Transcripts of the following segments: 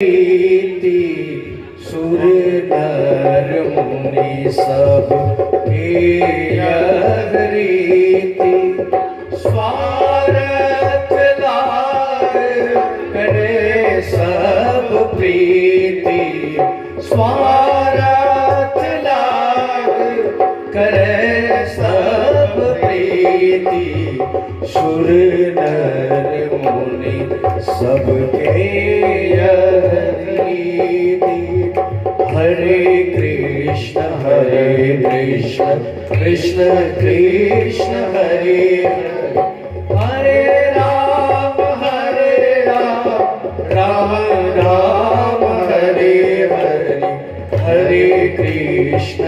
प्रीति सुर नर मुनि सब के रीति स्वार्थ लाग करे सब प्रीति स्वार्थ लाग करे सब प्रीति सुर नर मुनि सबके हरे कृष्ण कृष्ण कृष्ण हरे हरे हरे राम राम हरे हरे हरे कृष्ण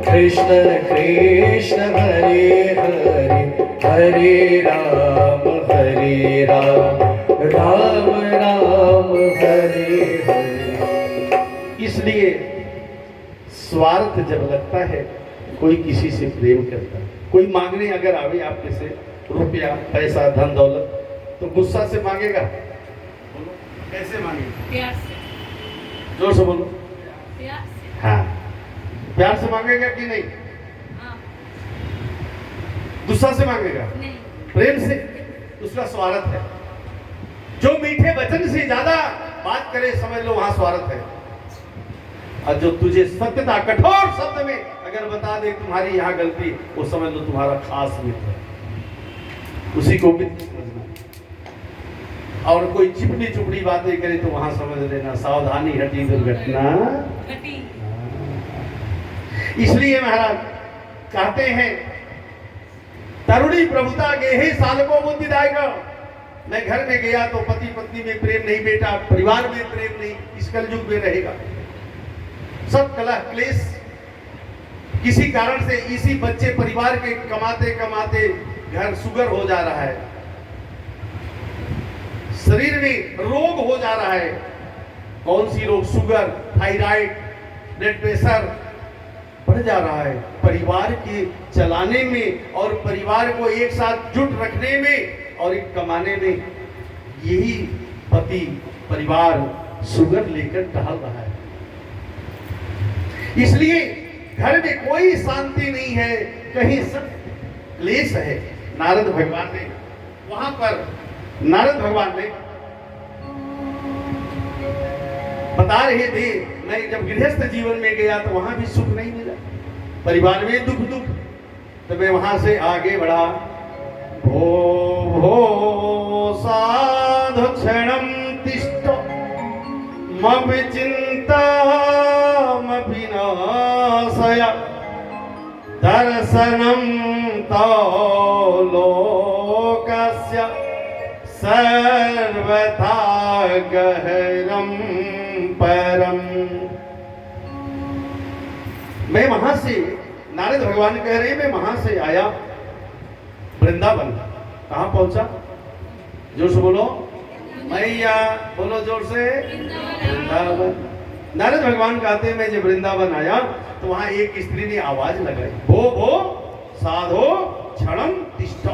कृष्ण कृष्ण हरे हरे हरे राम राम राम हरे हरे। इसलिए स्वार्थ जब लगता है, कोई किसी से प्रेम करता है, कोई मांगने अगर आवे आपके से रुपया पैसा धन दौलत, तो गुस्सा से मांगेगा? कैसे मांगेगा? प्यार से। जोर से बोलो। प्यार से। हाँ, प्यार से मांगेगा कि नहीं? हाँ। गुस्सा से मांगेगा? नहीं। प्रेम से। उसका स्वार्थ है। जो मीठे वचन से ज्यादा बात करे, समझ लो वहां स्वार्थ है। और जो तुझे सत्यता कठोर शब्द में अगर बता दे तुम्हारी यहाँ गलती, वो समझ लो तुम्हारा खास मित्र है, उसी को भी समझना। और कोई चिपड़ी चुपड़ी बातें करे तो वहां समझ लेना सावधानी हटी दुर्घटना घटी। इसलिए महाराज कहते हैं तरुणी प्रभुता गेहे सालको बुद्धिदायका। मैं घर में गया तो पति पत्नी में प्रेम नहीं, बेटा परिवार में प्रेम नहीं, इस कलयुग में रहेगा। सब कलह क्लेश किसी कारण से, इसी बच्चे परिवार के कमाते कमाते घर सुगर हो जा रहा है, शरीर में रोग हो जा रहा है। कौन सी रोग? शुगर, थायराइड, ब्लड प्रेशर बढ़ जा रहा है। परिवार के चलाने में और परिवार को एक साथ जुट रखने में और एक कमाने में यही पति परिवार शुगर लेकर टहल रहा है। इसलिए घर में कोई शांति नहीं है, कहीं सब क्लेश है। नारद भगवान ने वहां पर बता रहे थे, मैं जब गृहस्थ जीवन में गया तो वहां भी सुख नहीं मिला, परिवार में दुख दुख। तो मैं वहां से आगे बढ़ा। भो साधु क्षणं तिष्ठ मम चिंता विनाशय दर्शनं तो लोकस्य सर्वथा गहरं परम। मैं वहां से, नारद भगवान कह रहे हैं, मैं वहां से आया वृंदावन। कहां पहुंचा? जोर से बोलो। मैया बोलो जोर से। वृंदावन। नारद भगवान कहते हैं मैं जब वृंदावन आया तो वहां एक स्त्री ने आवाज लगाई, भो साधो क्षणं तिष्ठ।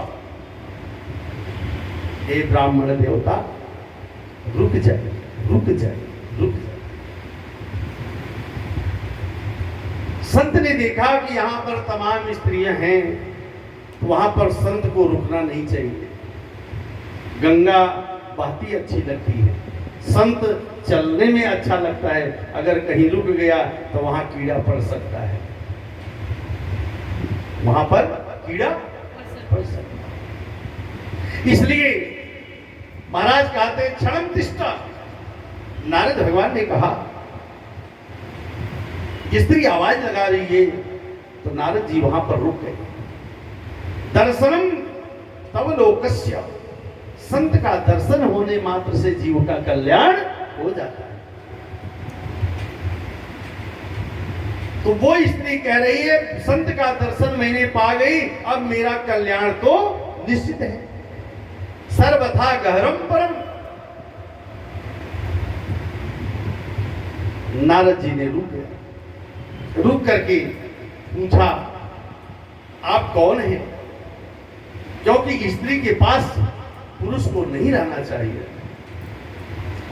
हे ब्राह्मण देवता, रुक जाए रुक जाए रुक जाए। संत ने देखा कि यहां पर तमाम स्त्रियां हैं, तो वहां पर संत को रुकना नहीं चाहिए। गंगा बहती अच्छी लगती है, संत चलने में अच्छा लगता है, अगर कहीं रुक गया तो वहां कीड़ा पड़ सकता है, वहां पर कीड़ा पड़ सकता है। इसलिए महाराज कहते क्षणं तिष्ठ। नारद भगवान ने कहा, स्त्री आवाज लगा रही है, तो नारद जी वहां पर रुक गए। दर्शनम तव लोकस्य, संत का दर्शन होने मात्र से जीव का कल्याण हो जाता है। तो वो स्त्री कह रही है, संत का दर्शन मैंने पा गई, अब मेरा कल्याण तो निश्चित है। सर्वथा गहरम परम। नारद जी ने रुक करके पूछा, आप कौन हैं? क्योंकि स्त्री के पास पुरुष को नहीं रहना चाहिए।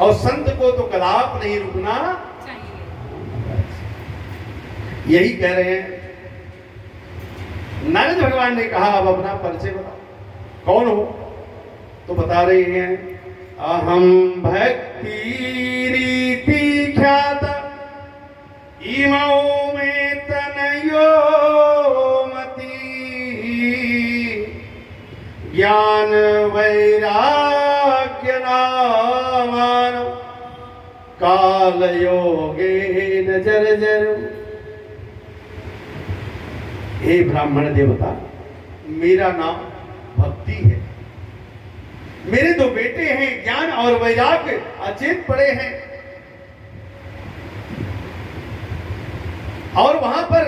और संत को तो कदाप नहीं रुकना चाहिए। यही कह रहे हैं। नारद भगवान ने कहा अब अपना परिचय बताओ, कौन हो? तो बता रहे हैं अहम भक्ति रीति ख्यात इमौ में तनयो मति ज्ञान वैराग्य नामान काल योगे न जर्जर। हे ब्राह्मण देवता, मेरा नाम भक्ति है। मेरे दो बेटे हैं, ज्ञान और वैराग्य अचेत पड़े हैं। और वहां पर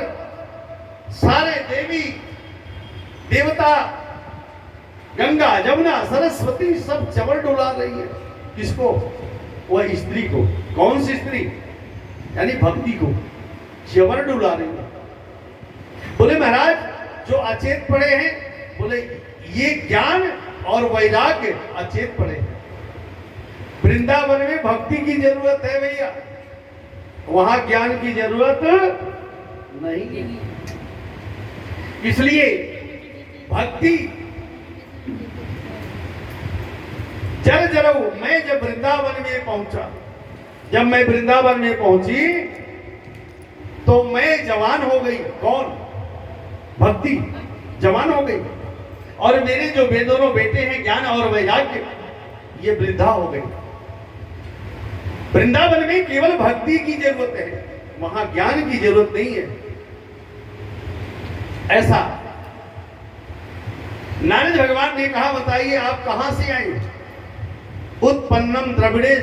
सारे देवी देवता, गंगा जमुना सरस्वती सब चवर डुला रही है। किसको? वह स्त्री को। कौन सी स्त्री? यानी भक्ति को चवर डुला रही है। बोले महाराज जो अचेत पड़े हैं, बोले ये ज्ञान और वैराग्य अचेत पड़े हैं। वृंदावन में भक्ति की जरूरत है भैया, वहां ज्ञान की जरूरत नहीं है। इसलिए भक्ति जल जलऊ। मैं जब वृंदावन में पहुंचा, जब मैं वृंदावन में पहुंची तो मैं जवान हो गई। कौन? भक्ति जवान हो गई। और मेरे जो दोनों बेटे हैं ज्ञान और वैराग्य, ये वृद्धा हो गई। वृंदावन में केवल भक्ति की जरूरत है, वहां ज्ञान की जरूरत नहीं है। ऐसा नारद भगवान ने कहा बताइए आप कहां से आए? उत्पन्नम द्रविड़े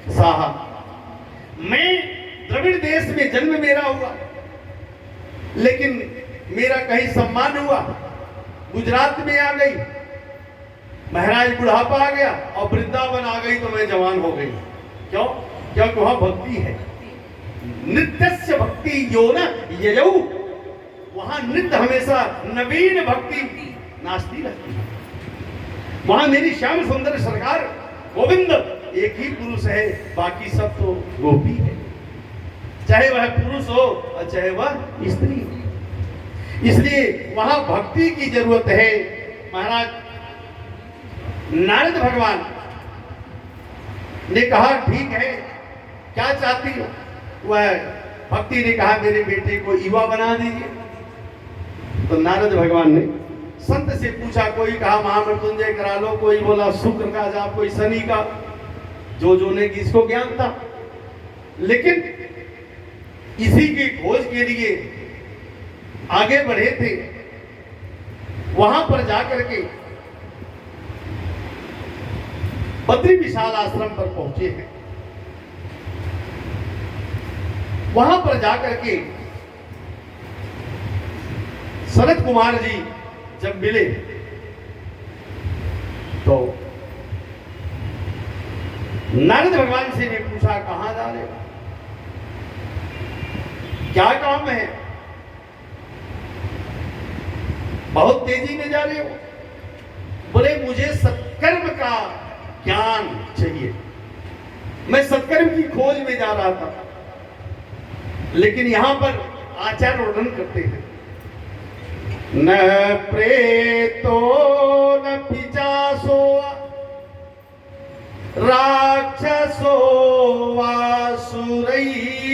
साहा। मैं द्रविड़ देश में जन्म मेरा हुआ, लेकिन मेरा कहीं सम्मान हुआ, गुजरात में आ गई, महाराज बुढ़ापा आ गया और वृंदावन आ गई तो मैं जवान हो गई। क्यों? क्योंकि वहां भक्ति है। नित्यस्य भक्ति यो न ययौ। वहां नित्य हमेशा नवीन भक्ति नाचती रहती है। वहां मेरी श्याम सुंदर सरकार गोविंद एक ही पुरुष है, बाकी सब तो गोपी है, चाहे वह पुरुष हो और चाहे वह स्त्री हो। इसलिए वहां भक्ति की जरूरत है। महाराज नारद भगवान ने कहा ठीक है, क्या चाहती हो? वह भक्ति ने कहा मेरे बेटे को युवा बना दीजिए। तो नारद भगवान ने संत से पूछा, कोई कहा महामृत्युंजय करा लो, कोई बोला शुक्र का जाप, कोई शनि का, जो ने किसको ज्ञान था। लेकिन इसी की खोज के लिए आगे बढ़े थे। वहां पर जाकर के बद्री विशाल आश्रम पर पहुंचे हैं। वहां पर जाकर के सनत कुमार जी जब मिले तो नारद भगवान से ने पूछा कहां जा रहे हो, क्या काम है, बहुत तेजी में जा रहे हो? बोले मुझे सत्कर्म का ज्ञान चाहिए, मैं सत्कर्म की खोज में जा रहा था। लेकिन यहां पर आचार्य वर्णन करते हैं, न प्रेतो न पिचासो राक्षसो वासुरैरवा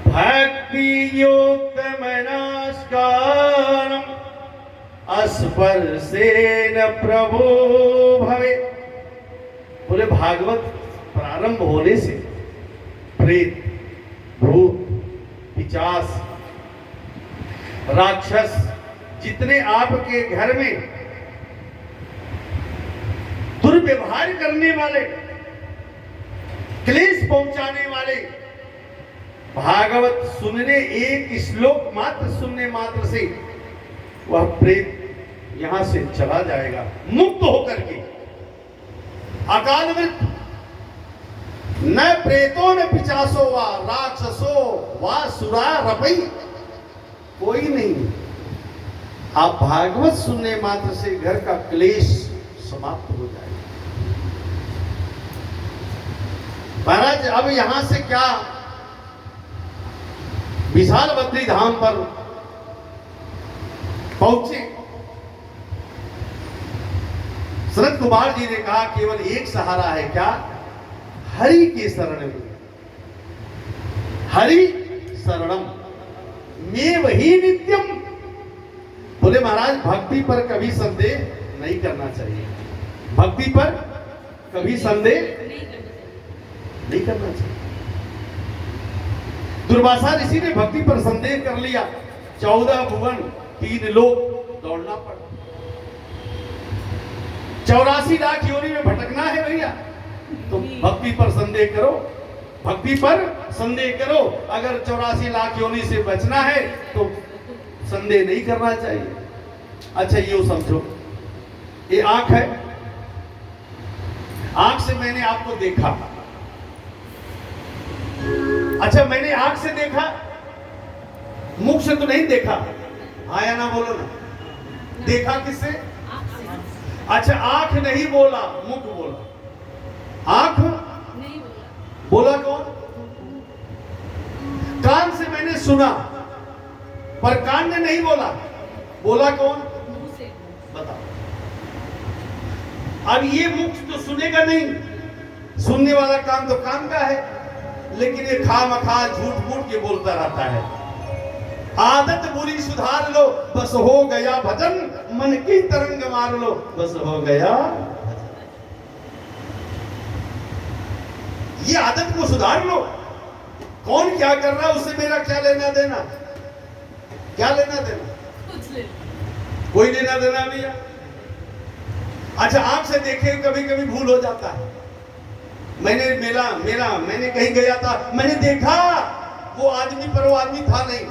भक्ति युक्त मनस्कारम स्पर्शेन प्रभु भवे। बोले भागवत प्रारंभ होने से प्रेत, भूत, पिचास, राक्षस जितने आपके घर में दुर्व्यवहार करने वाले, क्लेश पहुंचाने वाले, भागवत सुनने, एक श्लोक मात्र सुनने मात्र से वह प्रेत यहां से चला जाएगा, मुक्त होकर के। अकाल मृत्यु न प्रेतो न पिचासो वा राक्षसो वा सुरा रपई, कोई नहीं। आप भागवत सुनने मात्र से घर का क्लेश समाप्त हो जाएगा। महाराज अब यहां से क्या, विशाल बद्री धाम पर पहुंचे। सनत कुमार जी ने कहा केवल एक सहारा है, क्या? हरि के शरण में, हरि शरणम में वही नित्यम। बोले महाराज भक्ति पर कभी संदेह नहीं करना चाहिए, भक्ति पर कभी संदेह नहीं करना चाहिए। दुर्वासा ऋषि ने भक्ति पर संदेह कर लिया, 14 भुवन 3 लोक दौड़ना पड़ा, 84 लाख योनि में भटकना है भैया, तो भक्ति पर संदेह करो, भक्ति पर संदेह करो। अगर 84 लाख योनि से बचना है तो संदेह नहीं करना चाहिए। अच्छा यूं समझो, ये आंख है, आंख से मैंने आपको देखा। अच्छा मैंने आंख से देखा, मुख से तो नहीं देखा, हाँ या ना बोलो ना, देखा किससे? अच्छा आंख नहीं बोला, मुख बोला, आंख नहीं बोला, बोला कौन? कान से मैंने सुना, पर कान ने नहीं बोला, बोला कौन? मुंह से। बताओ। अब ये मुख तो सुनेगा नहीं, सुनने वाला काम तो कान का है, लेकिन ये खामखा झूठ मूठ के बोलता रहता है। आदत बुरी सुधार लो, बस हो गया भजन, मन की तरंग मार लो, बस हो गया। ये आदत को सुधार लो। कौन क्या कर रहा है उससे मेरा क्या लेना देना, क्या लेना देना? कुछ ले। कोई लेना देना भैया। अच्छा आंख से देखे कभी कभी भूल हो जाता है। मैंने कहीं गया था, मैंने देखा वो आदमी, पर वो आदमी था नहीं।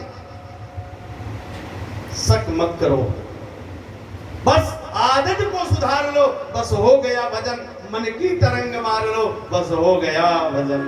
शक मत करो, बस आदत को सुधार लो, बस हो गया भजन, मन की तरंग मार लो, बस हो गया भजन।